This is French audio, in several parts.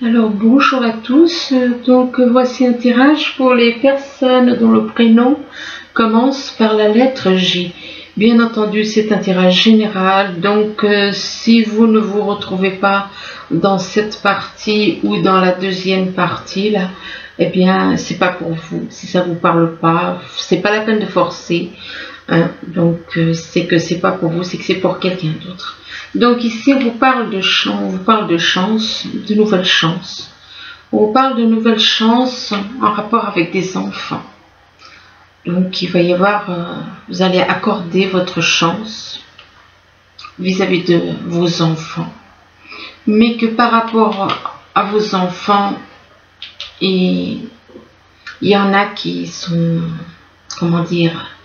Alors bonjour à tous, voici un tirage pour les personnes dont le prénom commence par la lettre J. Bien entendu c'est un tirage général, donc si vous ne vous retrouvez pas dans cette partie ou dans la deuxième partie là, eh bien c'est pas pour vous. Si ça vous parle pas, c'est pas la peine de forcer, hein. C'est que c'est pas pour vous, c'est que c'est pour quelqu'un d'autre. Donc ici on vous parle de chance, de nouvelles chances. On vous parle de nouvelles chances en rapport avec des enfants. Donc il va y avoir, vous allez accorder votre chance vis-à-vis de vos enfants. Mais que par rapport à vos enfants, il y en a qui sont, comment dire,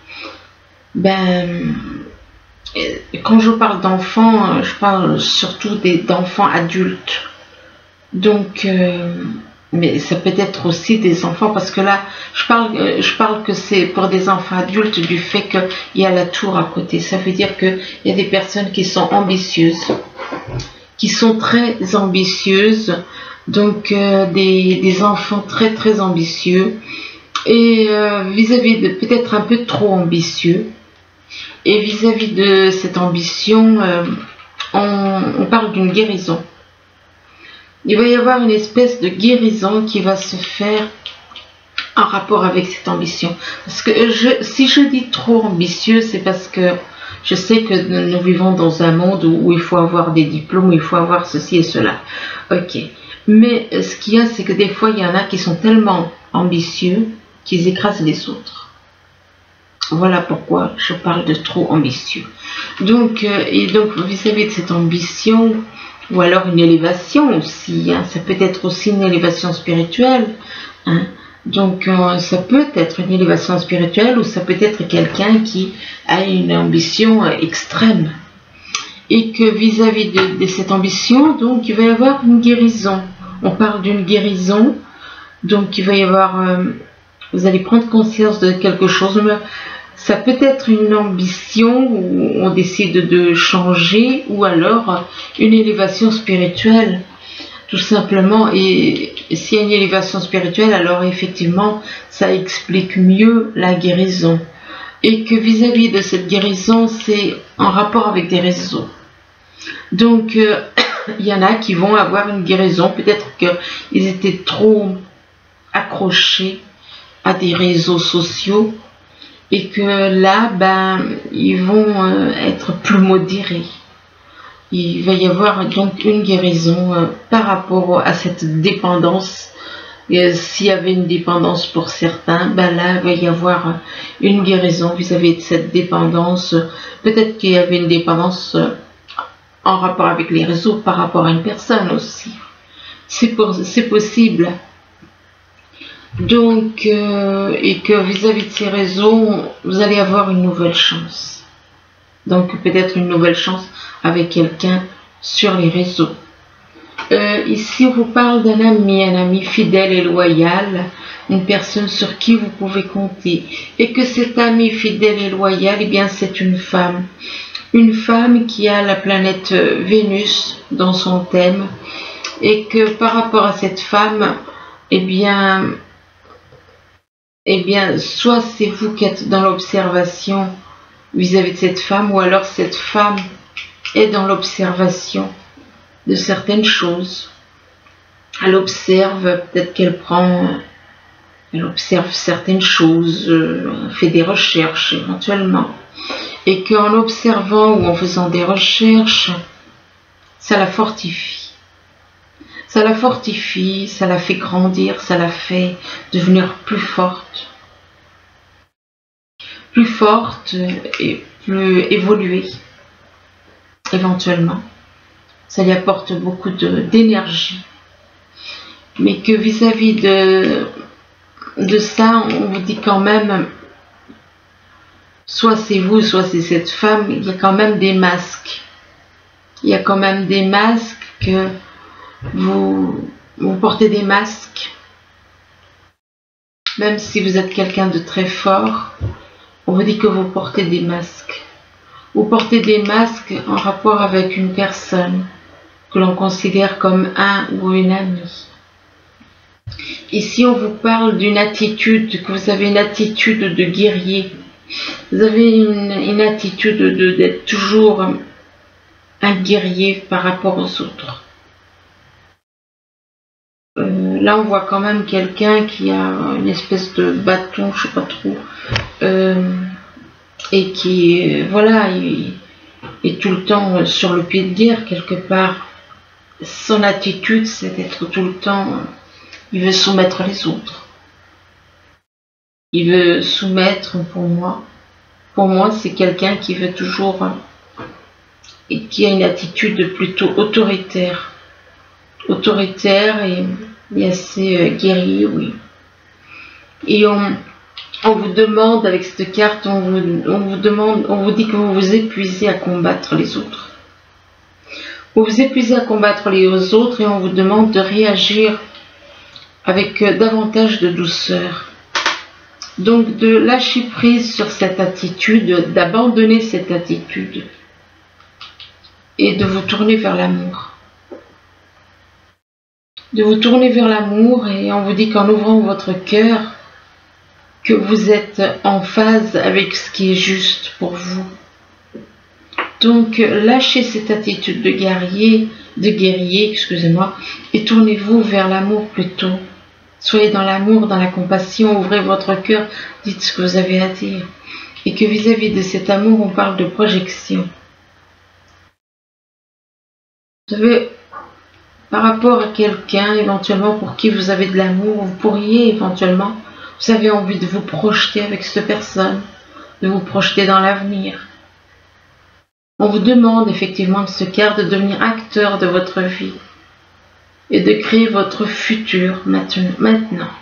quand je parle d'enfants, je parle surtout d'enfants adultes. Donc, mais ça peut être aussi des enfants, parce que là, je parle que c'est pour des enfants adultes du fait qu'il y a la tour à côté. Ça veut dire qu'il y a des personnes qui sont ambitieuses, qui sont très ambitieuses, donc des enfants très très ambitieux, et vis-à-vis de peut-être un peu trop ambitieux. Et vis-à-vis de cette ambition, on parle d'une guérison. Il va y avoir une espèce de guérison qui va se faire en rapport avec cette ambition. Parce que si je dis trop ambitieux, c'est parce que je sais que nous vivons dans un monde où il faut avoir des diplômes, où il faut avoir ceci et cela. Ok. Mais ce qu'il y a, c'est que des fois, il y en a qui sont tellement ambitieux qu'ils écrasent les autres. Voilà pourquoi je parle de trop ambitieux. Donc vis-à-vis de cette ambition, ou alors une élévation aussi, hein, ça peut être aussi une élévation spirituelle, hein. Donc ça peut être une élévation spirituelle, ou ça peut être quelqu'un qui a une ambition extrême. Et que vis-à-vis de cette ambition, donc il va y avoir une guérison. On parle d'une guérison, donc il va y avoir, vous allez prendre conscience de quelque chose. Ça peut être une ambition où on décide de changer, ou alors une élévation spirituelle, tout simplement. Et s'il y a une élévation spirituelle, alors effectivement, ça explique mieux la guérison. Et que vis-à-vis de cette guérison, c'est en rapport avec des réseaux. Donc, il y en a qui vont avoir une guérison. Peut-être qu'ils étaient trop accrochés à des réseaux sociaux, et que là, ils vont être plus modérés. Il va y avoir donc une guérison par rapport à cette dépendance. S'il y avait une dépendance pour certains, là, il va y avoir une guérison vis-à-vis de cette dépendance. Peut-être qu'il y avait une dépendance en rapport avec les réseaux par rapport à une personne aussi. C'est possible. Donc, et que vis-à-vis de ces réseaux, vous allez avoir une nouvelle chance. Donc, peut-être une nouvelle chance avec quelqu'un sur les réseaux. Ici, on vous parle d'un ami fidèle et loyal, une personne sur qui vous pouvez compter. Et que cet ami fidèle et loyal, eh bien, c'est une femme. Une femme qui a la planète Vénus dans son thème. Et que par rapport à cette femme, eh bien, soit c'est vous qui êtes dans l'observation vis-à-vis de cette femme, ou alors cette femme est dans l'observation de certaines choses. Elle observe, peut-être elle observe certaines choses, fait des recherches éventuellement. Et qu'en observant ou en faisant des recherches, ça la fortifie. Ça la fortifie, ça la fait grandir, ça la fait devenir plus forte. Plus forte et plus évoluée, éventuellement. Ça lui apporte beaucoup d'énergie. Mais que vis-à-vis de ça, on vous dit quand même, soit c'est vous, soit c'est cette femme, il y a quand même des masques. Il y a quand même des masques que vous portez des masques, même si vous êtes quelqu'un de très fort, on vous dit que vous portez des masques. Vous portez des masques en rapport avec une personne que l'on considère comme un ou une amie. Ici, on vous parle d'une attitude, que vous avez une attitude de guerrier. Vous avez une attitude d'être toujours un guerrier par rapport aux autres. Là, on voit quand même quelqu'un qui a une espèce de bâton, je sais pas trop, et qui, voilà, il est tout le temps sur le pied de guerre quelque part. Son attitude, c'est d'être tout le temps, il veut soumettre les autres. Il veut soumettre, pour moi, c'est quelqu'un qui veut toujours, et qui a une attitude plutôt autoritaire. Autoritaire et assez guerrier, oui. Et on vous demande, avec cette carte, on vous dit que vous vous épuisez à combattre les autres. Vous vous épuisez à combattre les autres et on vous demande de réagir avec davantage de douceur. Donc de lâcher prise sur cette attitude, d'abandonner cette attitude et de vous tourner vers l'amour. De vous tourner vers l'amour et on vous dit qu'en ouvrant votre cœur, que vous êtes en phase avec ce qui est juste pour vous. Donc lâchez cette attitude de guerrier, excusez-moi, et tournez-vous vers l'amour plutôt. Soyez dans l'amour, dans la compassion, ouvrez votre cœur, dites ce que vous avez à dire. Et que vis-à-vis de cet amour, on parle de projection. Vous savez, par rapport à quelqu'un, éventuellement, pour qui vous avez de l'amour, vous pourriez éventuellement, vous avez envie de vous projeter avec cette personne, de vous projeter dans l'avenir. On vous demande effectivement de ce carte de devenir acteur de votre vie et de créer votre futur maintenant.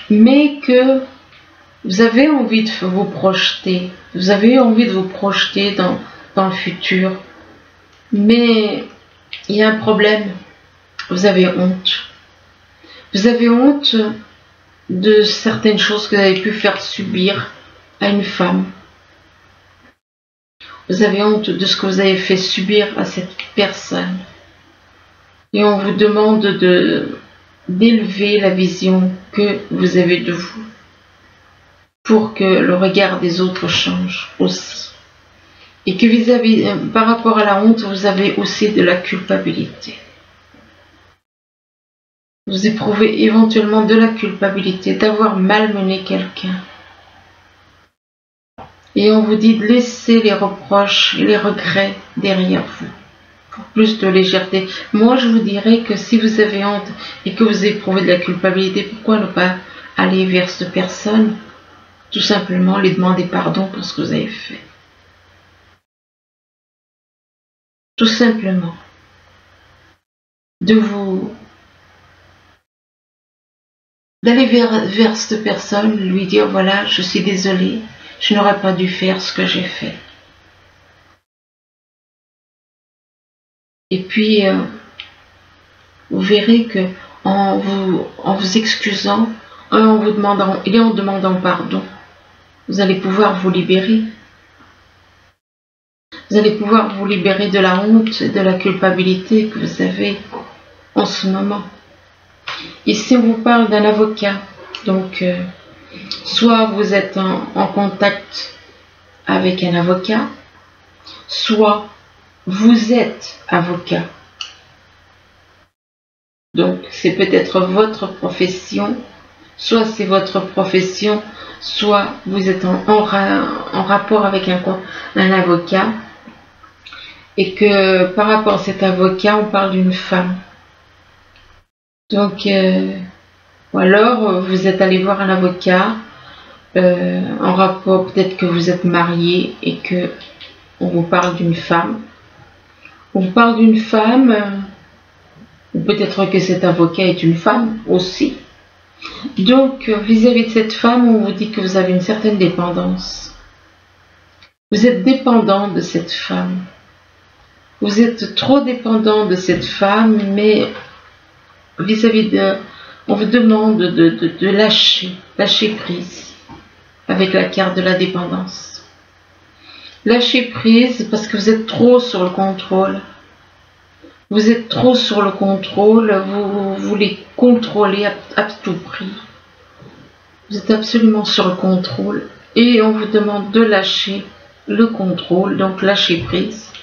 Mais que vous avez envie de vous projeter, vous avez envie de vous projeter dans le futur, mais il y a un problème, vous avez honte. Vous avez honte de certaines choses que vous avez pu faire subir à une femme. Vous avez honte de ce que vous avez fait subir à cette personne. Et on vous demande d'élever la vision que vous avez de vous pour que le regard des autres change aussi. Et que par rapport à la honte, vous avez aussi de la culpabilité. Vous éprouvez éventuellement de la culpabilité d'avoir malmené quelqu'un. Et on vous dit de laisser les reproches et les regrets derrière vous, pour plus de légèreté. Moi, je vous dirais que si vous avez honte et que vous éprouvez de la culpabilité, pourquoi ne pas aller vers cette personne, tout simplement lui demander pardon pour ce que vous avez fait. Tout simplement. D'aller vers cette personne, lui dire voilà, je suis désolée, je n'aurais pas dû faire ce que j'ai fait. Et puis, vous verrez que en vous excusant, en demandant pardon, vous allez pouvoir vous libérer. Vous allez pouvoir vous libérer de la honte et de la culpabilité que vous avez en ce moment. Ici, on vous parle d'un avocat. Donc, soit vous êtes en contact avec un avocat, soit vous êtes avocat. Donc, c'est peut-être votre profession, soit c'est votre profession, soit vous êtes en rapport avec un avocat, et que par rapport à cet avocat, on parle d'une femme. Donc, ou alors vous êtes allé voir un avocat en rapport, peut-être que vous êtes marié et que on vous parle d'une femme. On vous parle d'une femme, ou peut-être que cet avocat est une femme aussi. Donc, vis-à-vis de cette femme, on vous dit que vous avez une certaine dépendance. Vous êtes dépendant de cette femme. Vous êtes trop dépendant de cette femme, mais vis-à-vis de... On vous demande de lâcher prise avec la carte de la dépendance. Lâcher prise parce que vous êtes trop sur le contrôle. Vous êtes trop sur le contrôle, vous voulez contrôler à tout prix. Vous êtes absolument sur le contrôle et on vous demande de lâcher le contrôle, donc lâcher prise,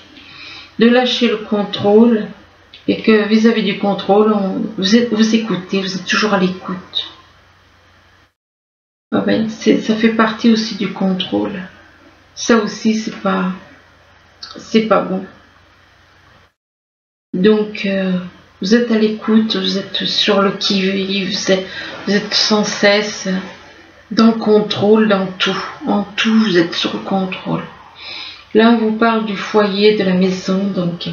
de lâcher le contrôle et que vis-à-vis du contrôle, vous écoutez, vous êtes toujours à l'écoute. Ah ben, ça fait partie aussi du contrôle. Ça aussi, c'est pas bon. Donc, vous êtes à l'écoute, vous êtes sur le qui-vive, vous êtes sans cesse dans le contrôle, dans tout. En tout, vous êtes sur le contrôle. Là, on vous parle du foyer, de la maison, donc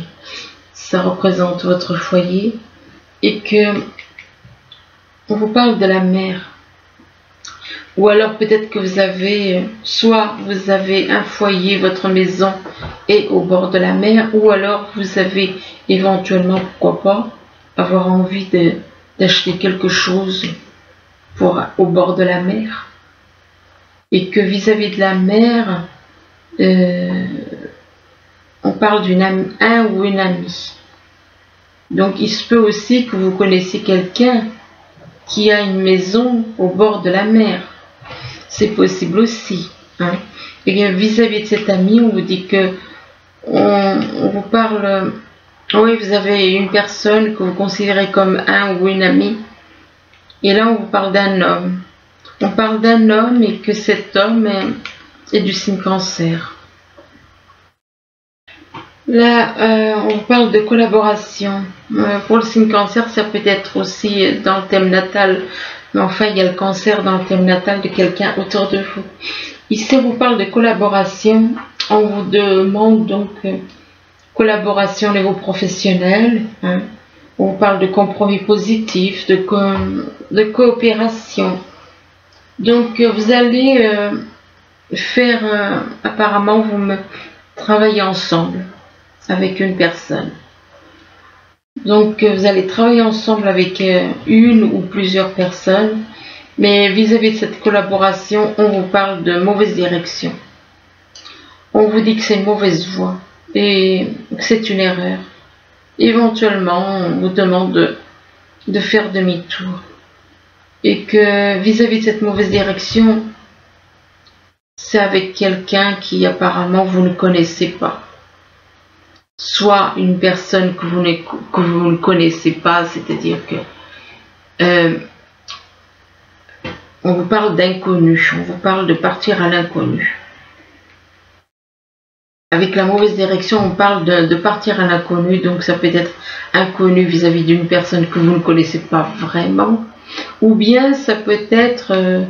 ça représente votre foyer. Et que on vous parle de la mer. Ou alors peut-être que vous avez, soit vous avez un foyer, votre maison est au bord de la mer, ou alors vous avez éventuellement, pourquoi pas, avoir envie d'acheter quelque chose au bord de la mer. Et que vis-à-vis de la mer, on parle un ou une amie. Donc il se peut aussi que vous connaissiez quelqu'un qui a une maison au bord de la mer. C'est possible aussi. Hein. Et bien vis-à-vis de cet ami, on vous dit que on vous parle. Oui, vous avez une personne que vous considérez comme un ou une amie. Et là, on vous parle d'un homme. On parle d'un homme et que cet homme est du signe Cancer. Là, on parle de collaboration. Pour le signe Cancer, ça peut être aussi dans le thème natal. Mais enfin, il y a le Cancer dans le thème natal de quelqu'un autour de vous. Ici, on vous parle de collaboration. On vous demande donc collaboration au niveau professionnel. Hein. On vous parle de compromis positif, de coopération. Donc, vous allez faire, apparemment, travailler ensemble avec une personne. Donc, vous allez travailler ensemble avec une ou plusieurs personnes. Mais vis-à-vis de cette collaboration, on vous parle de mauvaise direction. On vous dit que c'est une mauvaise voie et que c'est une erreur. Éventuellement, on vous demande de faire demi-tour. Et que vis-à-vis de cette mauvaise direction, c'est avec quelqu'un qui apparemment vous ne connaissez pas. Soit une personne que vous ne connaissez pas, c'est-à-dire que on vous parle d'inconnu, on vous parle de partir à l'inconnu. Avec la mauvaise direction, on parle de partir à l'inconnu, donc ça peut être inconnu vis-à-vis d'une personne que vous ne connaissez pas vraiment, ou bien ça peut être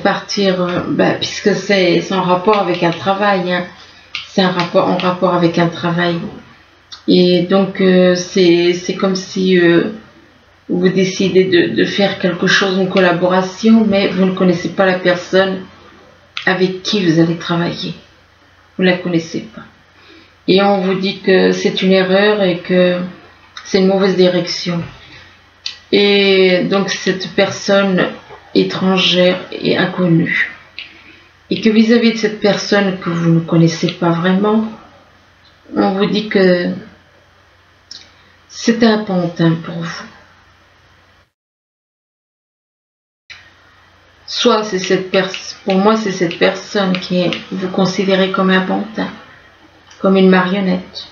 partir, puisque c'est en rapport avec un travail, hein. C'est en rapport avec un travail. Et donc c'est comme si vous décidez de faire quelque chose, une collaboration, mais vous ne connaissez pas la personne avec qui vous allez travailler. Vous ne la connaissez pas. Et on vous dit que c'est une erreur et que c'est une mauvaise direction. Et donc cette personne étrangère et inconnue. Et que vis-à-vis de cette personne que vous ne connaissez pas vraiment, on vous dit que c'est un pantin pour vous. Soit c'est cette personne, pour moi c'est cette personne qui vous considérez comme un pantin, comme une marionnette.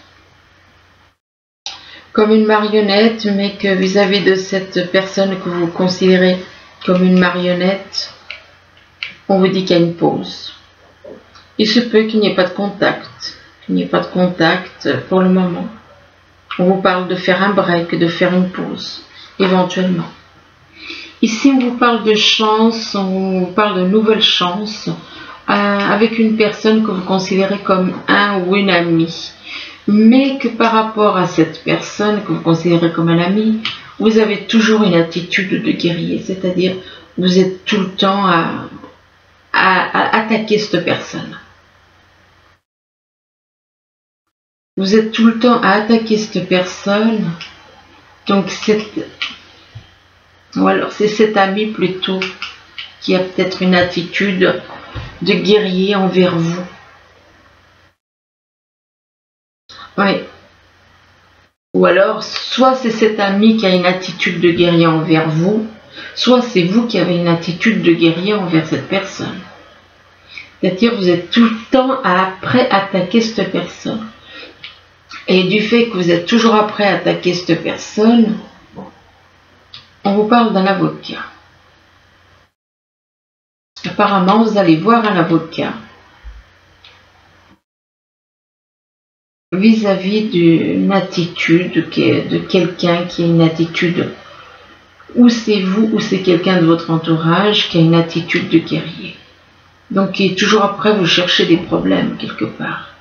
Comme une marionnette, mais que vis-à-vis de cette personne que vous considérez comme une marionnette, on vous dit qu'il y a une pause. Il se peut qu'il n'y ait pas de contact, pour le moment. On vous parle de faire un break, de faire une pause, éventuellement. Ici, on vous parle de chance, on vous parle de nouvelles chances avec une personne que vous considérez comme un ou une amie. Mais que par rapport à cette personne que vous considérez comme un ami, vous avez toujours une attitude de guerrier, c'est-à-dire vous êtes tout le temps à attaquer cette personne. Vous êtes tout le temps à attaquer cette personne. Donc ou alors c'est cet ami plutôt qui a peut-être une attitude de guerrier envers vous. Oui. Ou alors, soit c'est cet ami qui a une attitude de guerrier envers vous, soit c'est vous qui avez une attitude de guerrier envers cette personne. C'est-à-dire vous êtes tout le temps après attaquer cette personne. Et du fait que vous êtes toujours après attaquer cette personne, on vous parle d'un avocat. Apparemment, vous allez voir un avocat vis-à-vis d'une attitude de quelqu'un qui a une attitude, ou c'est vous ou c'est quelqu'un de votre entourage qui a une attitude de guerrier. Donc qui est toujours après vous chercher des problèmes quelque part.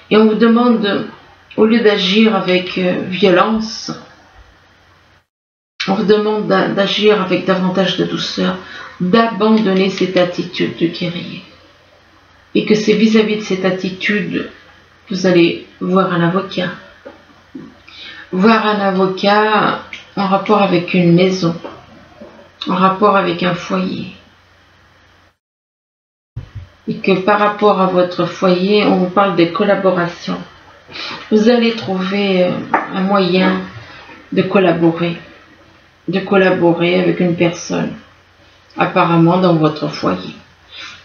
Et on vous demande, au lieu d'agir avec violence, on vous demande d'agir avec davantage de douceur, d'abandonner cette attitude de guerrier. Et que c'est vis-à-vis de cette attitude que vous allez voir un avocat. Voir un avocat en rapport avec une maison, en rapport avec un foyer. Et que par rapport à votre foyer, on vous parle de collaboration. Vous allez trouver un moyen de collaborer avec une personne, apparemment dans votre foyer.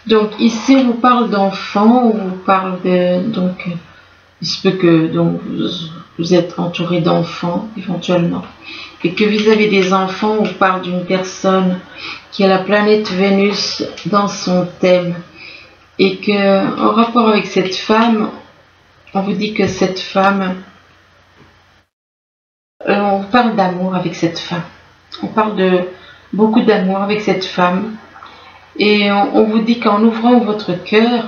Donc ici, on vous parle d'enfants, on vous parle de... Donc, il se peut que donc, vous êtes entouré d'enfants, éventuellement. Et que vis-à-vis des enfants, on vous parle d'une personne qui a la planète Vénus dans son thème. Et que, en rapport avec cette femme, on vous dit que cette femme, on parle d'amour avec cette femme. On parle de beaucoup d'amour avec cette femme. Et on vous dit qu'en ouvrant votre cœur,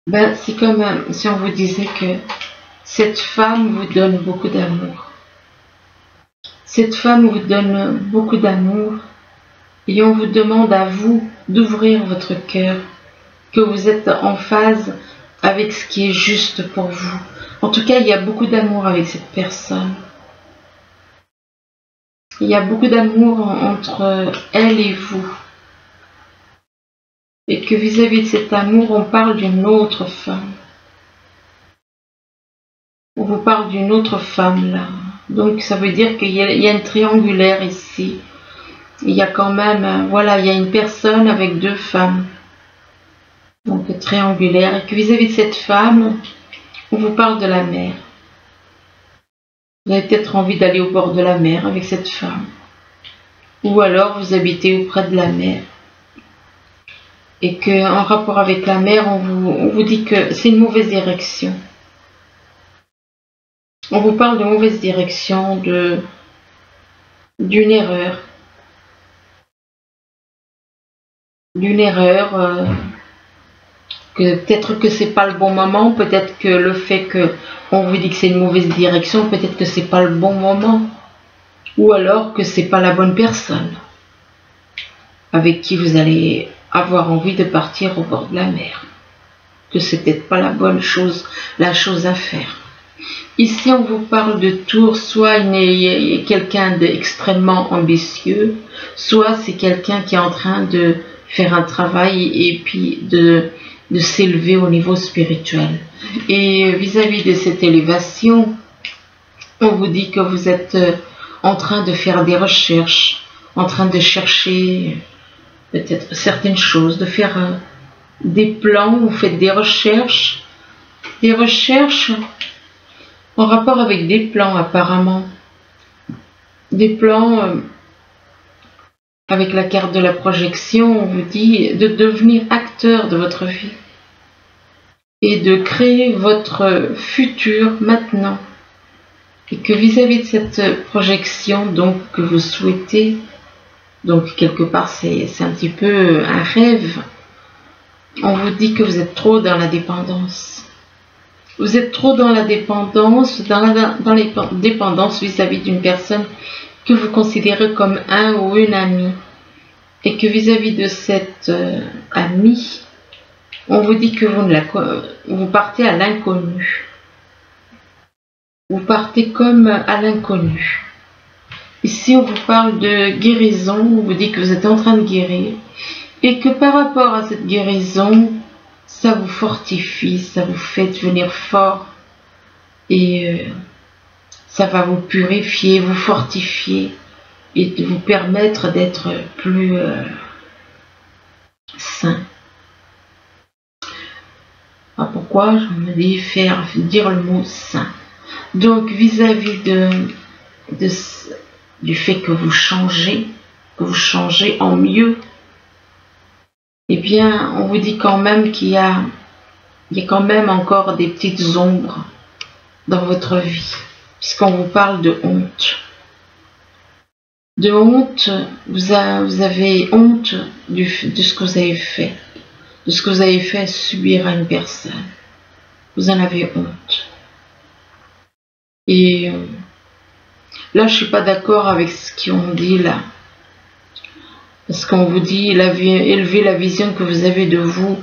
ben, c'est comme si on vous disait que cette femme vous donne beaucoup d'amour. Cette femme vous donne beaucoup d'amour. Et on vous demande à vous d'ouvrir votre cœur, que vous êtes en phase avec ce qui est juste pour vous. En tout cas, il y a beaucoup d'amour avec cette personne. Il y a beaucoup d'amour entre elle et vous. Et que vis-à-vis de cet amour, on parle d'une autre femme. On vous parle d'une autre femme là. Donc ça veut dire qu'il y a une triangulaire ici. Il y a quand même, voilà, il y a une personne avec deux femmes. Donc triangulaire. Et que vis-à-vis de cette femme, on vous parle de la mer. Vous avez peut-être envie d'aller au bord de la mer avec cette femme. Ou alors vous habitez auprès de la mer. Et qu'en rapport avec la mer, on vous dit que c'est une mauvaise direction. On vous parle de mauvaise direction, d'une erreur. D'une erreur, que peut-être que c'est pas le bon moment, peut-être que le fait que on vous dit que c'est une mauvaise direction, peut-être que c'est pas le bon moment, ou alors que c'est pas la bonne personne avec qui vous allez avoir envie de partir au bord de la mer, que c'est peut-être pas la bonne chose, la chose à faire. Ici, on vous parle de tour, soit il est quelqu'un d'extrêmement ambitieux, soit c'est quelqu'un qui est en train de faire un travail et puis de s'élever au niveau spirituel. Et vis-à-vis de cette élévation, on vous dit que vous êtes en train de faire des recherches, en train de chercher peut-être certaines choses, de faire des plans, vous faites des recherches en rapport avec des plans apparemment, des plans avec la carte de la projection, on vous dit de devenir acteur de votre vie et de créer votre futur maintenant. Et que vis-à-vis de cette projection donc que vous souhaitez, donc quelque part c'est un petit peu un rêve, on vous dit que vous êtes trop dans la dépendance. Vous êtes trop dans la dépendance, dans les dépendances vis-à-vis d'une personne que vous considérez comme un ou une amie. Et que vis-à-vis de cette amie, on vous dit que vous partez à l'inconnu. Vous partez comme à l'inconnu. Ici, on vous parle de guérison, on vous dit que vous êtes en train de guérir. Et que par rapport à cette guérison, ça vous fortifie, ça vous fait devenir fort. et ça va vous purifier, vous fortifier et vous permettre d'être plus sain. Pourquoi je me dis dire le mot sain? Donc vis-à-vis du fait que vous changez en mieux, eh bien on vous dit quand même qu'il y a quand même encore des petites ombres dans votre vie, puisqu'on vous parle de honte. De honte, vous avez honte de ce que vous avez fait, de ce que vous avez fait subir à une personne. Vous en avez honte. Et là, je suis pas d'accord avec ce qu'on dit là. Parce qu'on vous dit, élevez la vision que vous avez de vous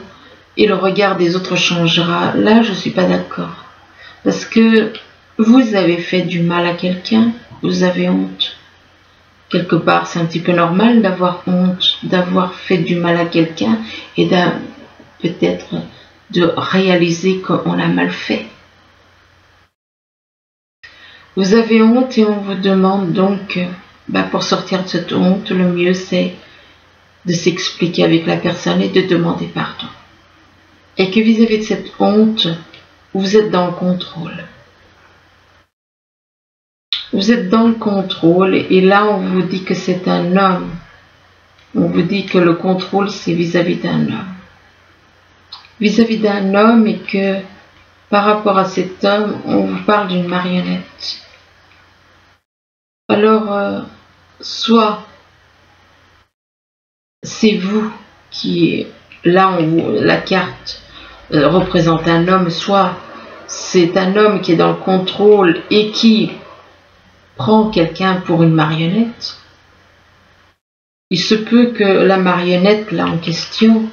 et le regard des autres changera. Là, je suis pas d'accord. Parce que vous avez fait du mal à quelqu'un, vous avez honte. Quelque part, c'est un petit peu normal d'avoir honte, d'avoir fait du mal à quelqu'un et peut-être de réaliser qu'on a mal fait. Vous avez honte et on vous demande donc, pour sortir de cette honte, le mieux c'est de s'expliquer avec la personne et de demander pardon. Et que vis-à-vis de cette honte, vous êtes dans le contrôle. Vous êtes dans le contrôle et là on vous dit que c'est un homme. On vous dit que le contrôle c'est vis-à-vis d'un homme. Vis-à-vis d'un homme et que par rapport à cet homme, on vous parle d'une marionnette. Alors, soit c'est vous qui, là la carte représente un homme, soit c'est un homme qui est dans le contrôle et qui prend quelqu'un pour une marionnette. Il se peut que la marionnette là en question,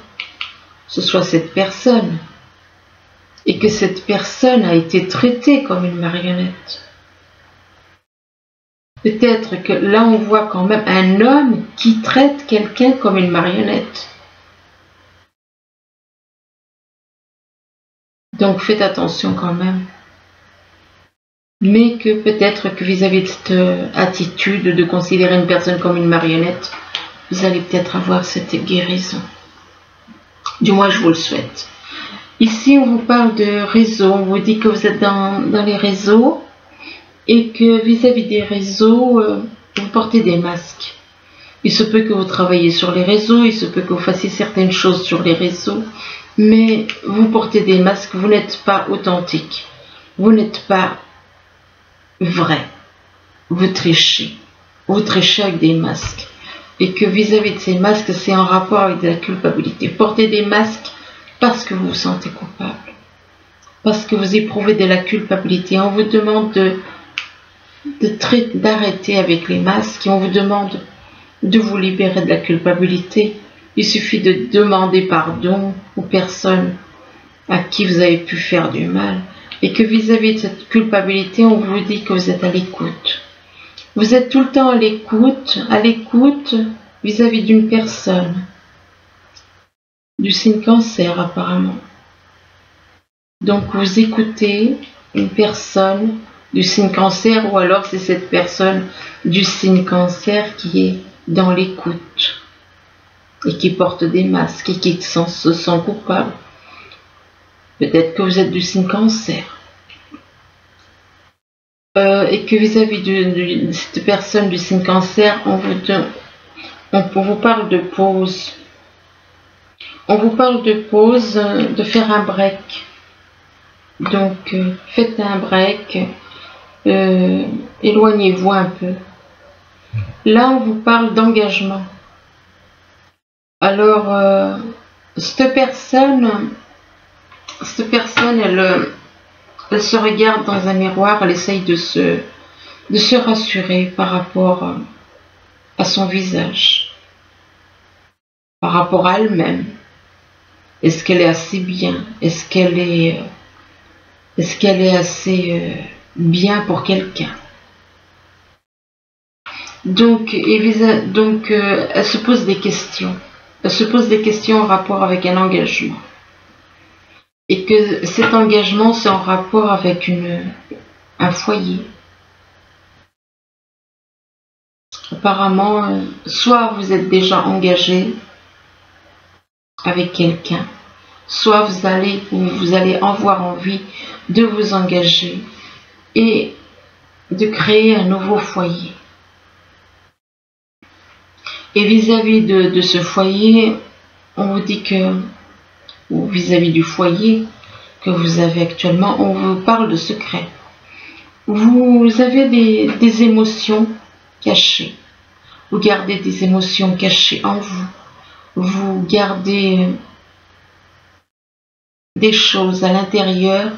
ce soit cette personne et que cette personne a été traitée comme une marionnette. Peut-être que là on voit quand même un homme qui traite quelqu'un comme une marionnette. Donc faites attention quand même. Mais que peut-être que vis-à-vis de cette attitude de considérer une personne comme une marionnette, vous allez peut-être avoir cette guérison. Du moins je vous le souhaite. Ici on vous parle de réseau, on vous dit que vous êtes dans les réseaux et que vis-à-vis des réseaux, vous portez des masques. Il se peut que vous travaillez sur les réseaux, il se peut que vous fassiez certaines choses sur les réseaux, mais vous portez des masques, vous n'êtes pas authentique, vous n'êtes pas vrai, vous trichez avec des masques. Et que vis-à-vis de ces masques, c'est en rapport avec de la culpabilité. Portez des masques parce que vous vous sentez coupable, parce que vous éprouvez de la culpabilité. On vous demande d'arrêter avec les masques et on vous demande de vous libérer de la culpabilité. Il suffit de demander pardon aux personnes à qui vous avez pu faire du mal et que vis-à-vis de cette culpabilité, on vous dit que vous êtes à l'écoute. Vous êtes tout le temps à l'écoute vis-à-vis d'une personne, du signe cancer apparemment. Donc vous écoutez une personne du signe cancer ou alors c'est cette personne du signe cancer qui est dans l'écoute et qui porte des masques et qui se sent coupable. Peut-être que vous êtes du signe cancer. Et que vis-à-vis de cette personne du signe cancer, on vous parle de pause. On vous parle de pause, de faire un break. Donc, faites un break, éloignez-vous un peu. Là, on vous parle d'engagement. Alors, cette personne, elle se regarde dans un miroir, elle essaye de se rassurer par rapport à son visage, par rapport à elle-même. Est-ce qu'elle est assez bien? Est-ce qu'elle est assez bien pour quelqu'un? Donc, elle se pose des questions. Elle se pose des questions en rapport avec un engagement. Et que cet engagement, c'est en rapport avec un foyer. Apparemment, soit vous êtes déjà engagé avec quelqu'un, soit vous allez avoir envie de vous engager et de créer un nouveau foyer. Et vis-à-vis de ce foyer, on vous dit que, ou vis-à-vis du foyer que vous avez actuellement, on vous parle de secrets. Vous avez des émotions cachées. Vous gardez des émotions cachées en vous. Vous gardez des choses à l'intérieur.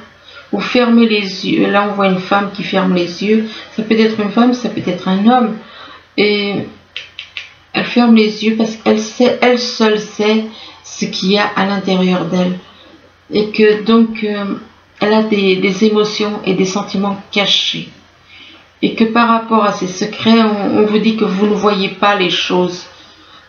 Vous fermez les yeux. Là, on voit une femme qui ferme les yeux. Ça peut être une femme, ça peut être un homme. Et elle ferme les yeux parce qu'elle sait, elle seule sait ce qu'il y a à l'intérieur d'elle. Et que donc, elle a des émotions et des sentiments cachés. Et que par rapport à ces secrets, on vous dit que vous ne voyez pas les choses.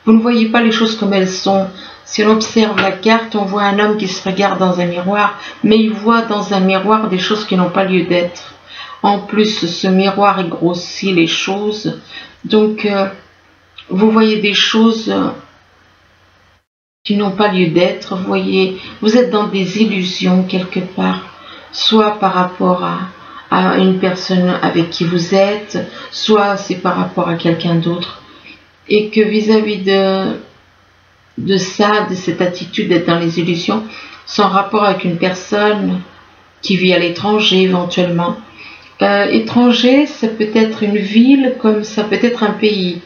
Vous ne voyez pas les choses comme elles sont. Si on observe la carte, on voit un homme qui se regarde dans un miroir, mais il voit dans un miroir des choses qui n'ont pas lieu d'être. En plus, ce miroir est grossi les choses. Donc, vous voyez des choses qui n'ont pas lieu d'être. Vous êtes dans des illusions quelque part, soit par rapport à une personne avec qui vous êtes, soit c'est par rapport à quelqu'un d'autre. Et que vis-à-vis de ça, de cette attitude d'être dans les illusions, sans rapport avec une personne qui vit à l'étranger éventuellement. Étranger, ça peut être une ville comme ça peut être un pays.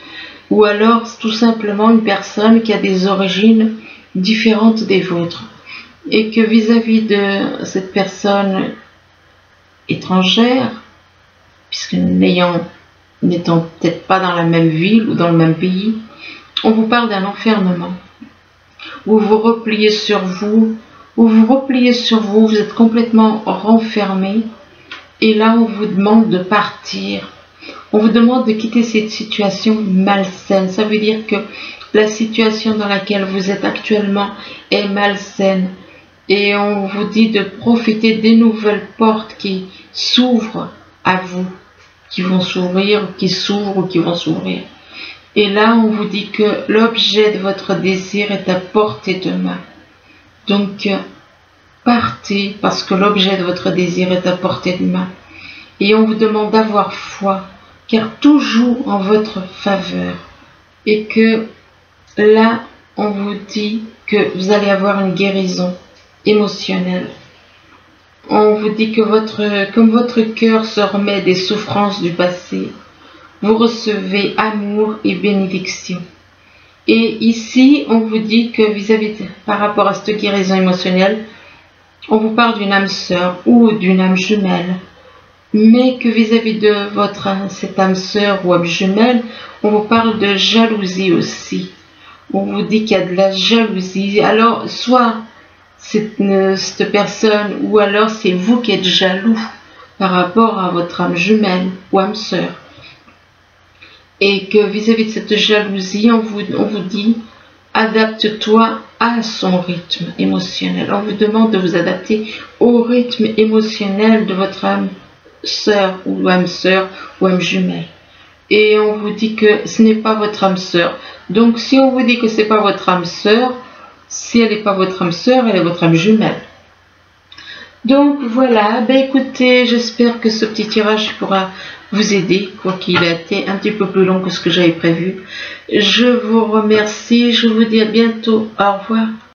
Ou alors tout simplement une personne qui a des origines différentes des vôtres. Et que vis-à-vis de cette personne étrangère, puisque n'étant peut-être pas dans la même ville ou dans le même pays, on vous parle d'un enfermement. Vous vous repliez sur vous, vous êtes complètement renfermé, et là on vous demande de partir. On vous demande de quitter cette situation malsaine. Ça veut dire que la situation dans laquelle vous êtes actuellement est malsaine. Et on vous dit de profiter des nouvelles portes qui s'ouvrent à vous, qui vont s'ouvrir, qui s'ouvrent ou qui vont s'ouvrir. Et là, on vous dit que l'objet de votre désir est à portée de main. Donc, partez parce que l'objet de votre désir est à portée de main. Et on vous demande d'avoir foi, car tout joue en votre faveur. Et que là, on vous dit que vous allez avoir une guérison émotionnelle. On vous dit que comme votre cœur se remet des souffrances du passé, vous recevez amour et bénédiction. Et ici, on vous dit que par rapport à cette guérison émotionnelle, on vous parle d'une âme sœur ou d'une âme jumelle. Mais que vis-à-vis de cette âme sœur ou âme jumelle, on vous parle de jalousie aussi. On vous dit qu'il y a de la jalousie. Alors, soit cette personne, ou alors c'est vous qui êtes jaloux par rapport à votre âme jumelle ou âme sœur. Et que vis-à-vis de cette jalousie, on vous dit, adapte-toi à son rythme émotionnel. On vous demande de vous adapter au rythme émotionnel de votre âme sœur ou âme jumelle. Et on vous dit que ce n'est pas votre âme sœur. Donc si on vous dit que ce n'est pas votre âme sœur, si elle n'est pas votre âme sœur, elle est votre âme jumelle. Donc voilà, ben écoutez, j'espère que ce petit tirage pourra vous aider, quoiqu'il a été un petit peu plus long que ce que j'avais prévu. Je vous remercie, je vous dis à bientôt, au revoir.